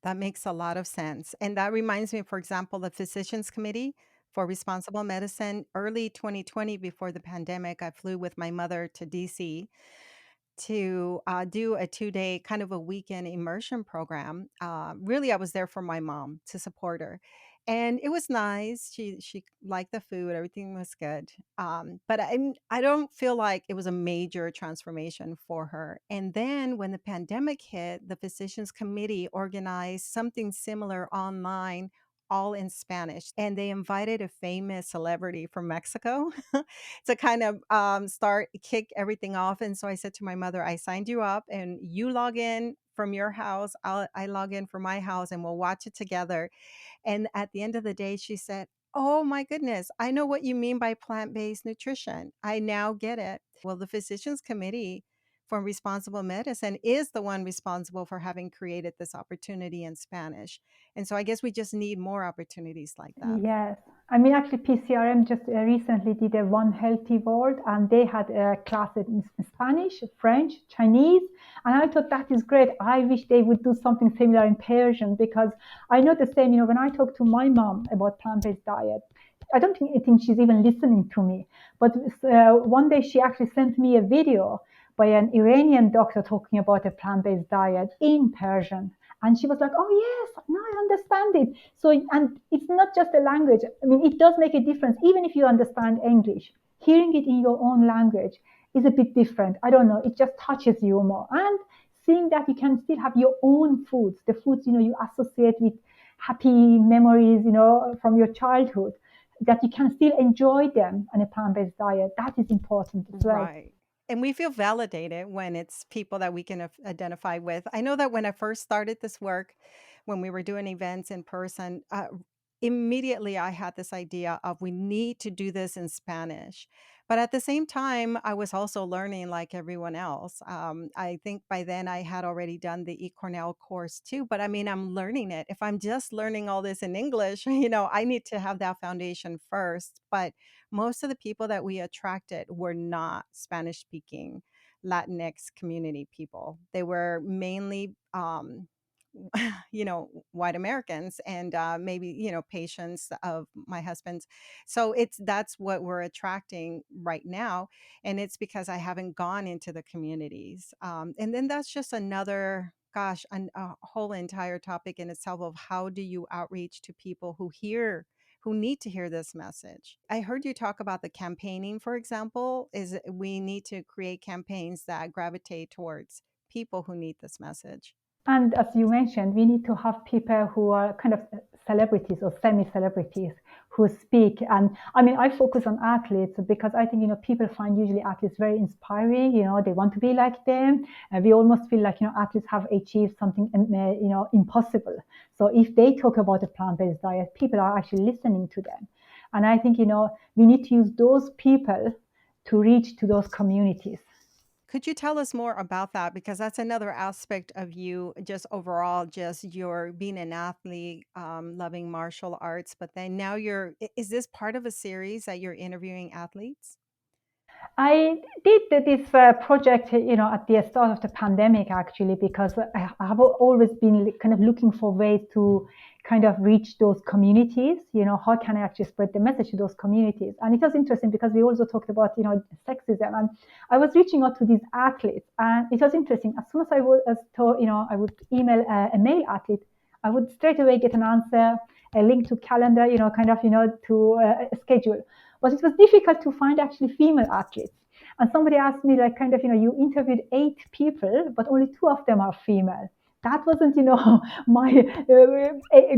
That makes a lot of sense. And that reminds me, for example, the Physicians Committee for Responsible Medicine, early 2020, before the pandemic, I flew with my mother to DC to do a 2 day kind of a weekend immersion program. Really, I was there for my mom to support her. And it was nice. She liked the food. Everything was good. But I don't feel like it was a major transformation for her. And then when the pandemic hit, the Physicians Committee organized something similar online, all in Spanish. And they invited a famous celebrity from Mexico to kind of start kick everything off. And so I said to my mother, I signed you up and you log in from your house. I log in from my house and we'll watch it together. And at the end of the day, she said, "Oh my goodness, I know what you mean by plant based nutrition. I now get it." Well, the Physicians Committee for Responsible Medicine is the one responsible for having created this opportunity in Spanish. And so I guess we just need more opportunities like that. Yes. I mean, actually, PCRM just recently did a One Healthy World, and they had classes in Spanish, French, Chinese, and I thought that is great. I wish they would do something similar in Persian, because I know the same. When I talk to my mom about plant-based diet, I think she's even listening to me. But one day she actually sent me a video by an Iranian doctor talking about a plant-based diet in Persian. And she was like, "Oh yes, now I understand it." So, and it's not just a language. I mean, it does make a difference. Even if you understand English, hearing it in your own language is a bit different. I don't know. It just touches you more. And seeing that you can still have your own foods, the foods, you associate with happy memories, from your childhood, that you can still enjoy them on a plant-based diet. That is important as well. Right. And we feel validated when it's people that we can identify with. I know that when I first started this work, when we were doing events in person, immediately I had this idea of we need to do this in Spanish. But at the same time, I was also learning like everyone else. I think by then I had already done the eCornell course too. But I mean, I'm learning it. If I'm just learning all this in English, I need to have that foundation first. But most of the people that we attracted were not Spanish speaking Latinx community people. They were mainly, white Americans and maybe, patients of my husband's. So that's what we're attracting right now. And it's because I haven't gone into the communities. And then that's just another, gosh, a whole entire topic in itself of how do you outreach to people who need to hear this message. I heard you talk about the campaigning, for example, is we need to create campaigns that gravitate towards people who need this message. And as you mentioned, we need to have people who are kind of celebrities or semi-celebrities who speak. And I mean, I focus on athletes because I think, people find usually athletes very inspiring. They want to be like them. And we almost feel like, athletes have achieved something, impossible. So if they talk about a plant-based diet, people are actually listening to them. And I think, we need to use those people to reach to those communities. Could you tell us more about that? Because that's another aspect of you, just overall, just your being an athlete, loving martial arts. But then now is this part of a series that you're interviewing athletes? I did this project, at the start of the pandemic, actually, because I have always been kind of looking for ways to kind of reach those communities. How can I actually spread the message to those communities? And it was interesting because we also talked about, sexism, and I was reaching out to these athletes, and it was interesting. As soon as I would email a male athlete, I would straight away get an answer, a link to calendar, kind of, to a schedule. But it was difficult to find actually female athletes. And somebody asked me, like, kind of, you interviewed 8 people, but only 2 of them are female. That wasn't, my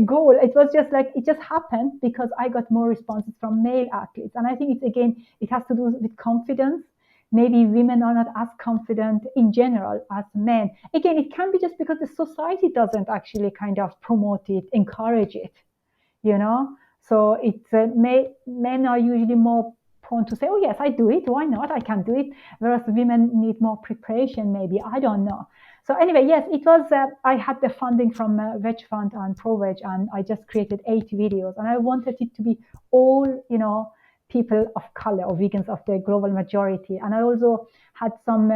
goal. It was just like, it just happened because I got more responses from male athletes. And I think it has to do with confidence. Maybe women are not as confident in general as men. Again, it can be just because the society doesn't actually kind of promote it, encourage it, you know. So men are usually more prone to say, "Oh yes, I do it. Why not? I can do it." Whereas women need more preparation. Maybe, I don't know. So anyway, yes, it was. I had the funding from Veg Fund and ProVeg, and I just created 8 videos, and I wanted it to be all, people of color or vegans of the global majority. And I also had some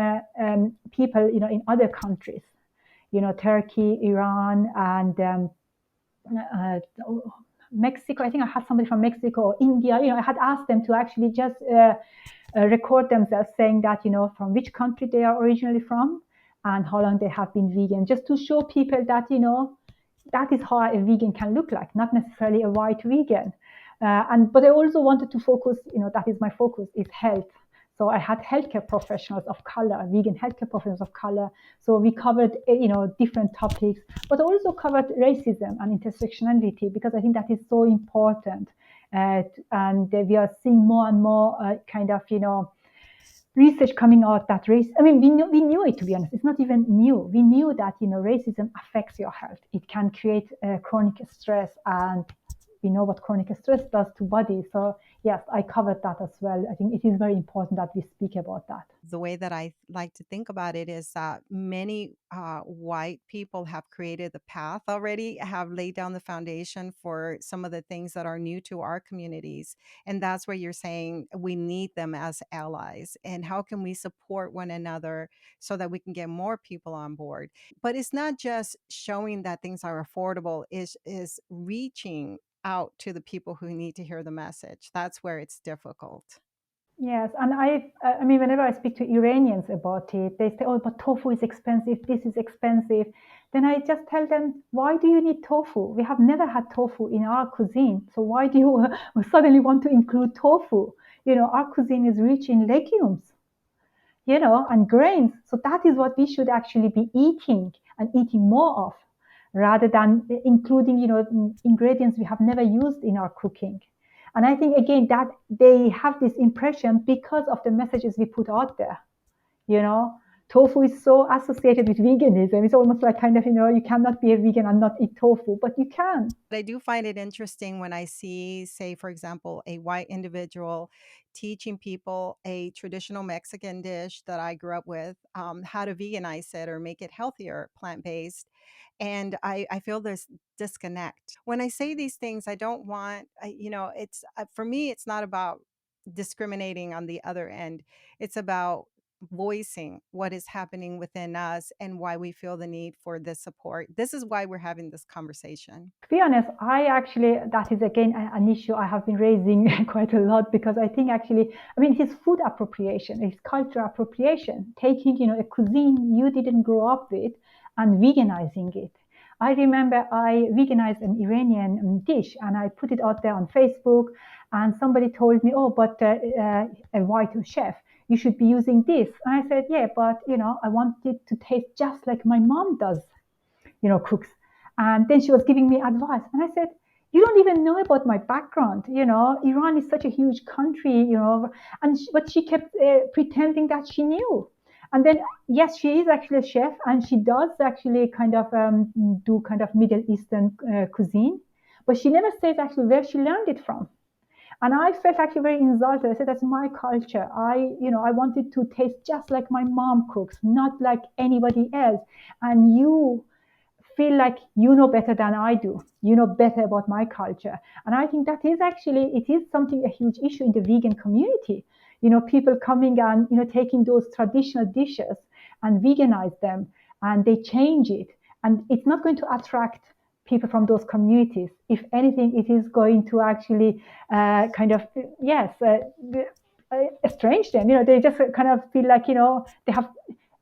people, in other countries, Turkey, Iran, and uh, Mexico. I think I had somebody from Mexico or India. I had asked them to actually just record themselves saying that, from which country they are originally from and how long they have been vegan, just to show people that, that is how a vegan can look like, not necessarily a white vegan. But I also wanted to focus, that is my focus, is health. So I had healthcare professionals of color, vegan healthcare professionals of color. So we covered, different topics, but also covered racism and intersectionality, because I think that is so important. And we are seeing more and more kind of, research coming out that race, I mean, we knew it, to be honest. It's not even new. We knew that, racism affects your health. It can create chronic stress, and we know what chronic stress does to body. So yes, I covered that as well. I think it is very important that we speak about that. The way that I like to think about it is that many white people have created the path already, have laid down the foundation for some of the things that are new to our communities. And that's where you're saying we need them as allies. And how can we support one another so that we can get more people on board? But it's not just showing that things are affordable, is reaching out to the people who need to hear the message. That's where it's difficult. Yes, and I mean, whenever I speak to Iranians about it, they say, "Oh, but tofu is expensive. This is expensive." Then I just tell them, "Why do you need tofu? We have never had tofu in our cuisine. So why do you suddenly want to include tofu? Our cuisine is rich in legumes, and grains. So that is what we should actually be eating and eating more of, rather than including, ingredients we have never used in our cooking." And I think again that they have this impression because of the messages we put out there. You know, tofu is so associated with veganism. It's almost like kind of, you cannot be a vegan and not eat tofu, but you can. But I do find it interesting when I see, say, for example, a white individual teaching people a traditional Mexican dish that I grew up with, how to veganize it or make it healthier, plant based. And I feel this disconnect. When I say these things, I don't want, it's for me, it's not about discriminating on the other end. It's about voicing what is happening within us and why we feel the need for this support. This is why we're having this conversation. To be honest, I actually, that is again an issue I have been raising quite a lot, because I think actually, I mean, it's food appropriation, it's cultural appropriation, taking, a cuisine you didn't grow up with and veganizing it. I remember I veganized an Iranian dish and I put it out there on Facebook, and somebody told me, "Oh, but a white chef, you should be using this." And I said, "Yeah, but, I want it to taste just like my mom does, cooks." And then she was giving me advice. And I said, "You don't even know about my background. Iran is such a huge country, but she kept pretending that she knew." And then, yes, she is actually a chef, and she does actually kind of do kind of Middle Eastern cuisine, but she never says actually where she learned it from. And I felt actually very insulted. I said, "That's my culture. I wanted to taste just like my mom cooks, not like anybody else. And you feel like you know better than I do. You know better about my culture." And I think that is actually, it is something, a huge issue in the vegan community. People coming and, taking those traditional dishes and veganize them, and they change it. And it's not going to attract people from those communities. If anything, it is going to actually kind of, yes, estrange them. They just kind of feel like, they have,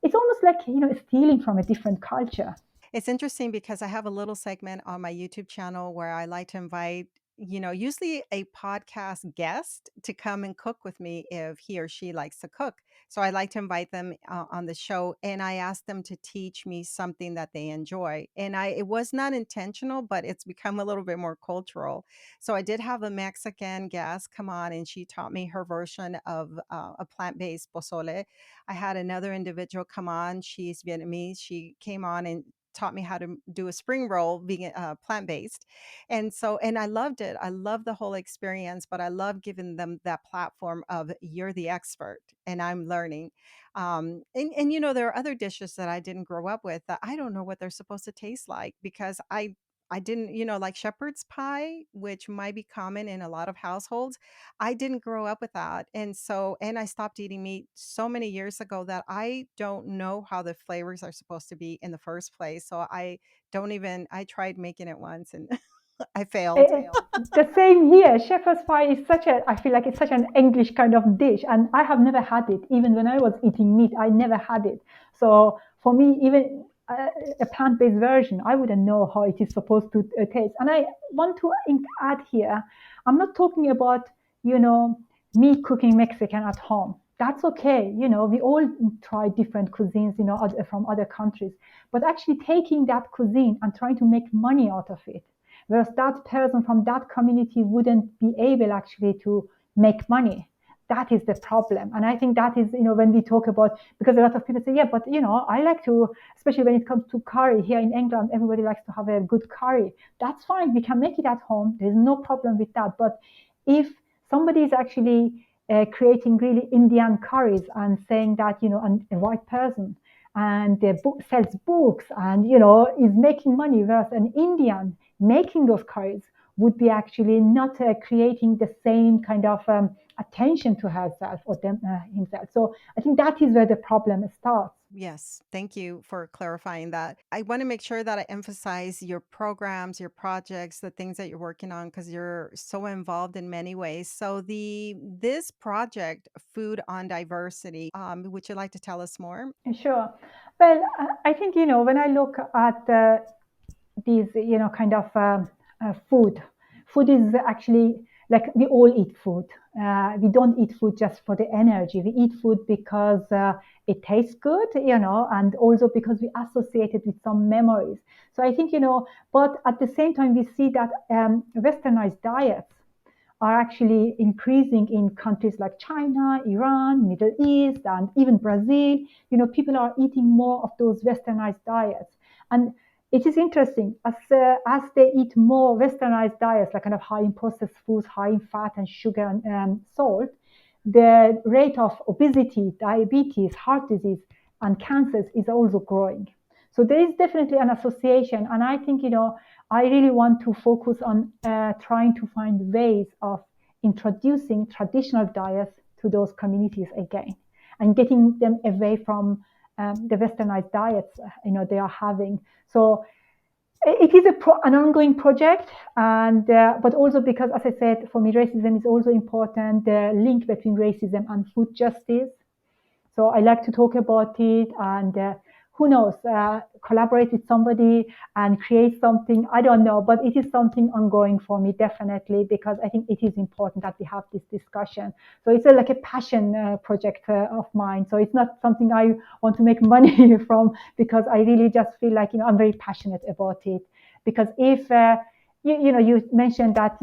it's almost like, stealing from a different culture. It's interesting because I have a little segment on my YouTube channel where I like to invite, usually a podcast guest to come and cook with me if he or she likes to cook. So I like to invite them on the show, and I ask them to teach me something that they enjoy. And it was not intentional, but it's become a little bit more cultural. So I did have a Mexican guest come on, and she taught me her version of a plant-based pozole. I had another individual come on. She's Vietnamese. She came on and taught me how to do a spring roll vegan plant-based. And I loved it. I love the whole experience, but I love giving them that platform of you're the expert and I'm learning. And there are other dishes that I didn't grow up with that I don't know what they're supposed to taste like, because I didn't, like shepherd's pie, which might be common in a lot of households. I didn't grow up with that. And I stopped eating meat so many years ago that I don't know how the flavors are supposed to be in the first place. So I don't even, I tried making it once and I failed. Eh, the same here. Shepherd's pie is I feel like it's such an English kind of dish, and I have never had it. Even when I was eating meat, I never had it. So for me, even a plant-based version, I wouldn't know how it is supposed to taste. And I want to add here, I'm not talking about, you know, me cooking Mexican at home. That's okay. We all try different cuisines, from other countries. But actually taking that cuisine and trying to make money out of it, whereas that person from that community wouldn't be able actually to make money. That is the problem. And I think that is, when we talk about, because a lot of people say, yeah, but I like to, especially when it comes to curry here in England, everybody likes to have a good curry. That's fine. We can make it at home. There's no problem with that. But if somebody is actually creating really Indian curries and saying that, a white person and sells books and, is making money, whereas an Indian making those curries would be actually not creating the same kind of attention to herself or himself. So I think that is where the problem starts. Yes, thank you for clarifying that. I want to make sure that I emphasize your programs, your projects, the things that you're working on because you're so involved in many ways. So the this project, Food on Diversity, would you like to tell us more? Sure. Well, I think, when I look at these, kind of food. Food is actually like we all eat food. We don't eat food just for the energy. We eat food because it tastes good, and also because we associate it with some memories. So I think, but at the same time, we see that westernized diets are actually increasing in countries like China, Iran, Middle East, and even Brazil. People are eating more of those westernized diets. And it is interesting as they eat more westernized diets, like kind of high in processed foods, high in fat and sugar and salt, the rate of obesity, diabetes, heart disease, and cancers is also growing. So there is definitely an association, and I think I really want to focus on trying to find ways of introducing traditional diets to those communities again, and getting them away from the westernized diets they are having. So it is an ongoing project, and but also because, as I said, for me, racism is also important. The link between racism and food justice. So I like to talk about it, and who knows, collaborate with somebody and create something. I don't know, but it is something ongoing for me, definitely, because I think it is important that we have this discussion. So it's like a passion project of mine. So it's not something I want to make money from, because I really just feel like, I'm very passionate about it. Because if you mentioned that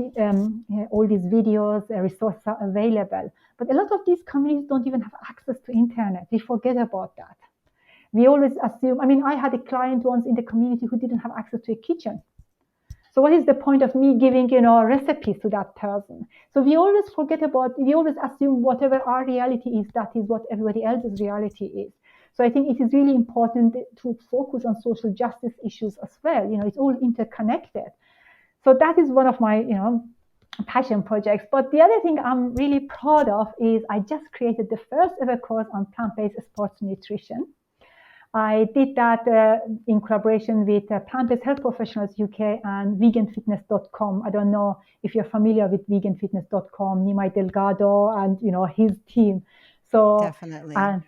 all these videos, resources are available, but a lot of these communities don't even have access to internet. We forget about that. We always assume, I mean, I had a client once in the community who didn't have access to a kitchen. So what is the point of me giving, recipes to that person? So we always assume whatever our reality is, that is what everybody else's reality is. So I think it is really important to focus on social justice issues as well. It's all interconnected. So that is one of my, passion projects. But the other thing I'm really proud of is I just created the first ever course on plant-based sports nutrition. I did that in collaboration with Plant-Based Health Professionals UK and veganfitness.com. I don't know if you're familiar with veganfitness.com, Nimai Delgado and his team. So Definitely. uh,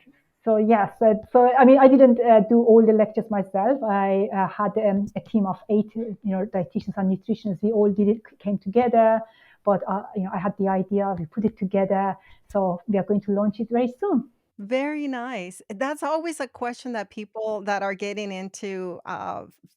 so yes, so I mean I didn't do all the lectures myself. I had a team of 8, dietitians and nutritionists. We all came together, but I had the idea. We put it together. So we are going to launch it very soon. Very nice. That's always a question that people that are getting into,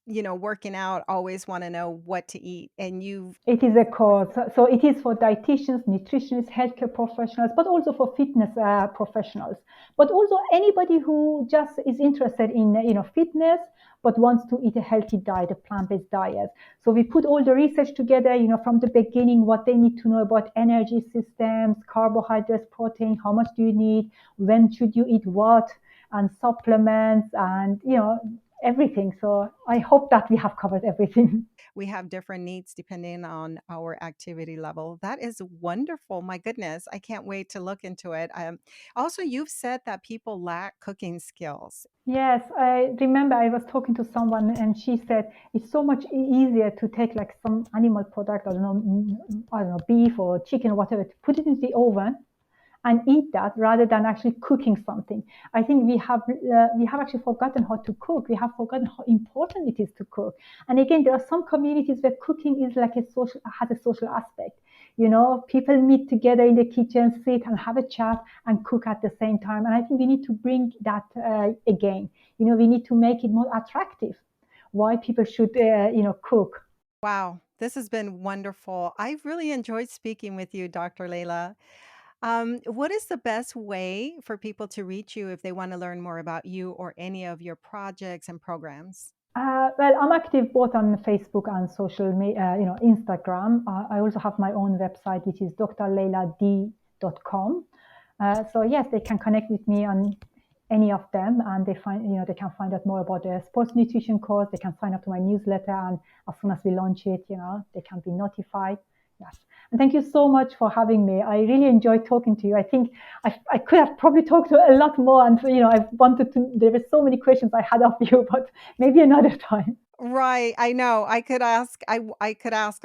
working out always want to know what to eat. And you've It is a course. So it is for dietitians, nutritionists, healthcare professionals, but also for fitness professionals. But also anybody who just is interested in fitness, but wants to eat a healthy diet, a plant-based diet. So we put all the research together, from the beginning, what they need to know about energy systems, carbohydrates, protein, how much do you need, when should you eat what, and supplements, and everything. So I hope that we have covered everything. We have different needs depending on our activity level. That is wonderful. My goodness, I can't wait to look into it. Also, you've said that people lack cooking skills. Yes, I remember I was talking to someone and she said it's so much easier to take like some animal product, I don't know, I don't know, beef or chicken or whatever, to put it in the oven and eat that rather than actually cooking something. I think we have actually forgotten how to cook. We have forgotten how important it is to cook. And again, there are some communities where cooking is like has a social aspect. You know, people meet together in the kitchen, sit and have a chat and cook at the same time. And I think we need to bring that again. You know, we need to make it more attractive. Why people should, cook. Wow, this has been wonderful. I really enjoyed speaking with you, Dr. Leila. What is the best way for people to reach you if they want to learn more about you or any of your projects and programs? Well, I'm active both on Facebook and Instagram. I also have my own website, which is drleiladehghan.com. So yes, they can connect with me on any of them, and they can find out more about the sports nutrition course. They can sign up to my newsletter, and as soon as we launch it, they can be notified. Yes. And thank you so much for having me. I really enjoyed talking to you. I think I could have probably talked to a lot more, and I wanted to. There were so many questions I had of you, but maybe another time. Right, I know. I could ask a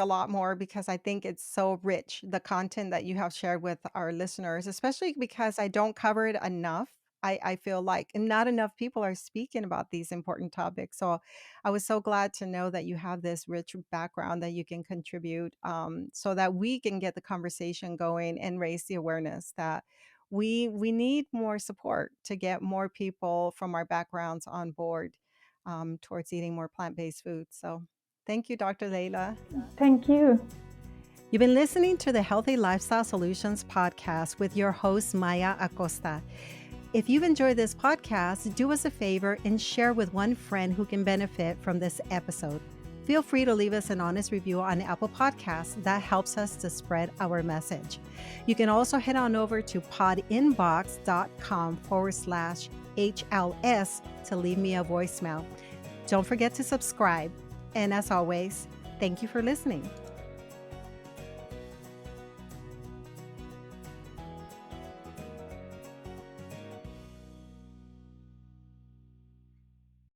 lot more because I think it's so rich, the content that you have shared with our listeners, especially because I don't cover it enough. I feel like not enough people are speaking about these important topics. So I was so glad to know that you have this rich background that you can contribute, so that we can get the conversation going and raise the awareness that we need more support to get more people from our backgrounds on board, towards eating more plant based foods. So, thank you, Dr. Leila. Thank you. You've been listening to the Healthy Lifestyle Solutions podcast with your host, Maya Acosta. If you've enjoyed this podcast, do us a favor and share with one friend who can benefit from this episode. Feel free to leave us an honest review on Apple Podcasts. That helps us to spread our message. You can also head on over to podinbox.com/HLS to leave me a voicemail. Don't forget to subscribe. And as always, thank you for listening.